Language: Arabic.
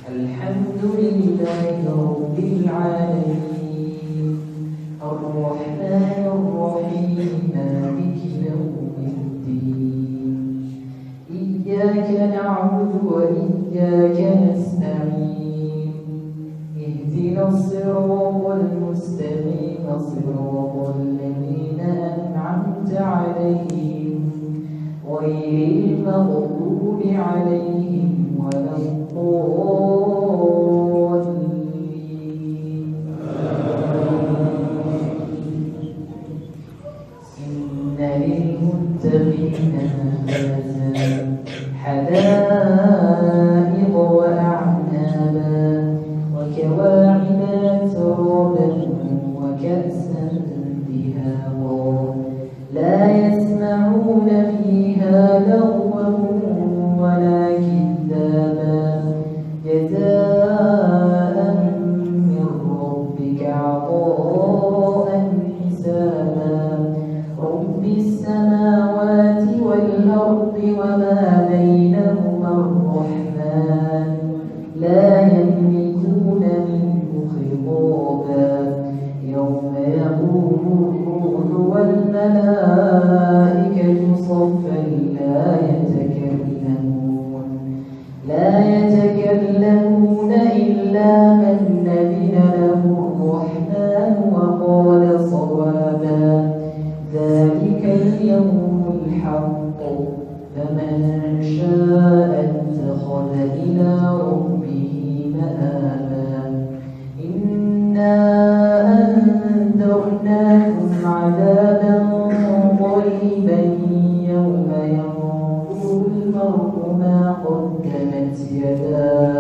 الحمد لله رب العالمين الرحمن الرحيم مالك يوم الدين إياك نعبد وإياك نستعين اهدنا الصراط المستقيم صراط الذين أنعمت عليهم غير المغضوب عليهم ولا الضالين. إن للمتقين مفازا حدائق وأعنابا وكواعب أترابا وكأسا دهاقا لا يسمعون فيها لغوا ولا كذابا جزاء من ربك عطاء حسابا رب السماوات والأرض وما بينهما الرحمن لا يملكون منه خطابا يوم يقوم الروح والملائكة صفا لا يتكلمون إلا من أذن له الرحمن وقال صوابا ذلك اليوم الحق فمن شاء اتخذ إلى ربه مآبا إنا أنذرناكم عذابا قريبا يوم ينظر المرء ما قدمت يداه